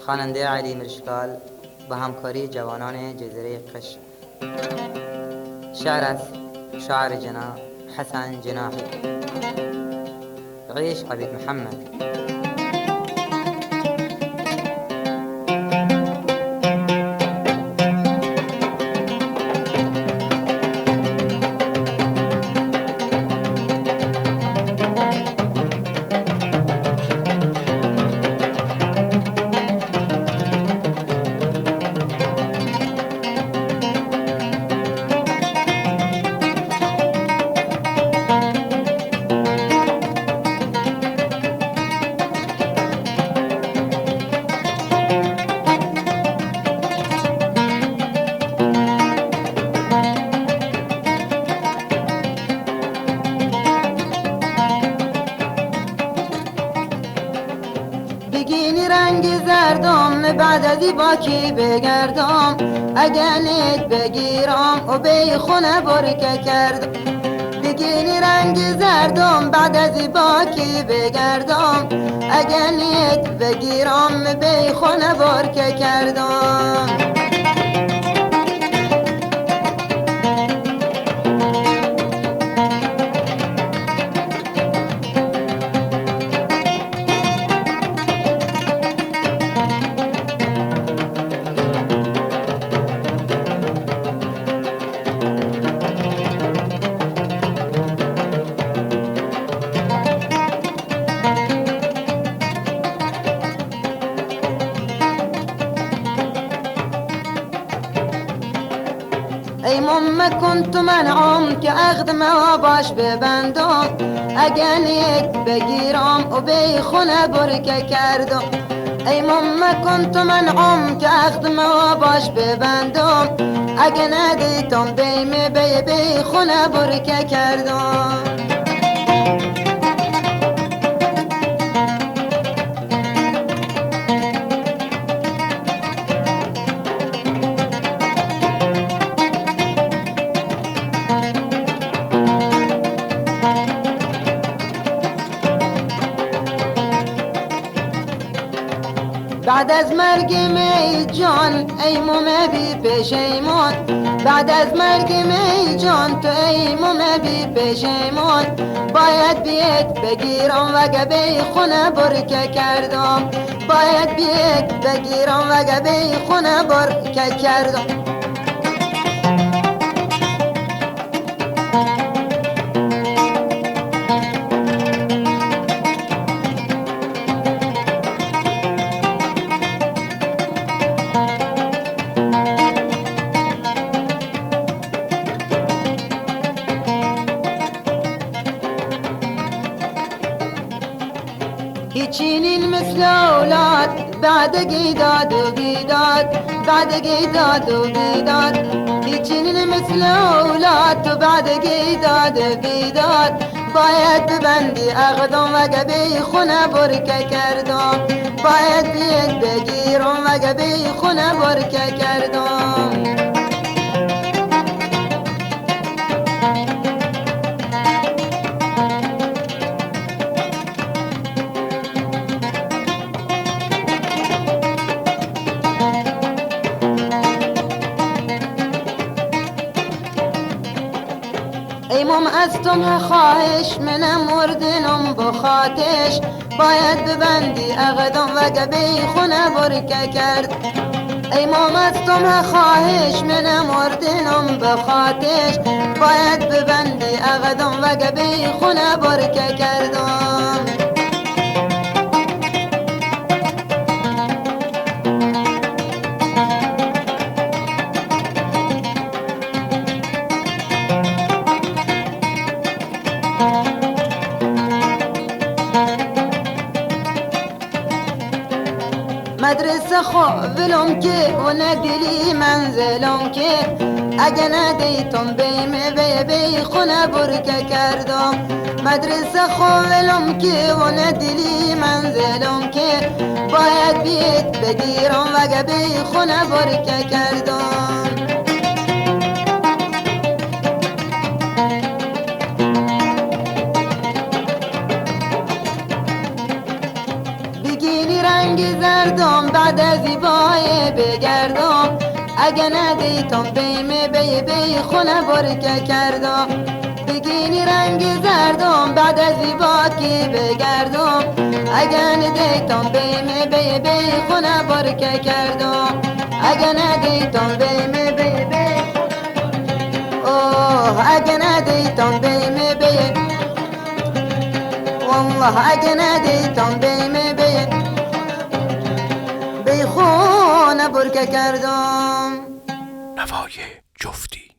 خواننده علی مرشکال با همکاری جوانان جزیره قشم. شعر از شاعر جناح حسن جناحی. عيش عبيد محمد. بگینی رنگ زردم بعد از باکی بگردم، اگه نیت بگیرم و بی خونه برکه کردم. بگینی رنگ زردم بعد از باکی بگردم، اگه نیت بگیرم بی خونه برکه کردم. ای مم كنت منعم که اخدم و باش ببندم، اگه نیت بگیرم و بی خونه برکه کردم. ای مم كنت منعم که اخدم و باش ببندم، اگه ندیتم بیم بی خونه برکه کردم. بعد از مرگ می جان ای مومه بی پشیمان، بعد از مرگ می جان تو ای مومه بی پشیمان، باید بیت بگیرم وگه بی خونه برکه کردم، باید بیت بگیرم وگه بی خونه برکه کردم. هیچینین مثل اولاد بعد گیداد و بیداد، بعد گیداد و بیداد. هیچینین مثل اولاد تو بعد گیداد و بیداد، باید ببندی اقدام وگه بی خونه برکه کردم، باید بیت بگیرم وگه بی خونه برکه کردم. ای مم از تو خواهش منم مردنم بخاتش، باید ببندی اقدام وگه بی خونه برکه کرد. ای مم از تو خواهش منم مردنم بخاتش، باید ببندی اقدام وگه بی خونه برکه کردم. مدرسه خوابلم که و ندلی منزلم که، اگه ندیتم بیم بی خونه برکه کردم. مدرسه خوابلم که و ندلی منزلم که، باید بیت بگیرم وگه بی خونه برکه کردم. رنگ زردم بعد از زیبای بگردم اگه ندیتم بیم بی خونه برکه کردم بگینی رنگ زردم بعد از زیبا کی بگردم اگه ندیتم بیم بی خونه برکه کردم اگه ندیتم بیم بی اوه اگه ندیتم بیم بی والله اگه ندیتم بیم بی خونه برکه کردم. نوای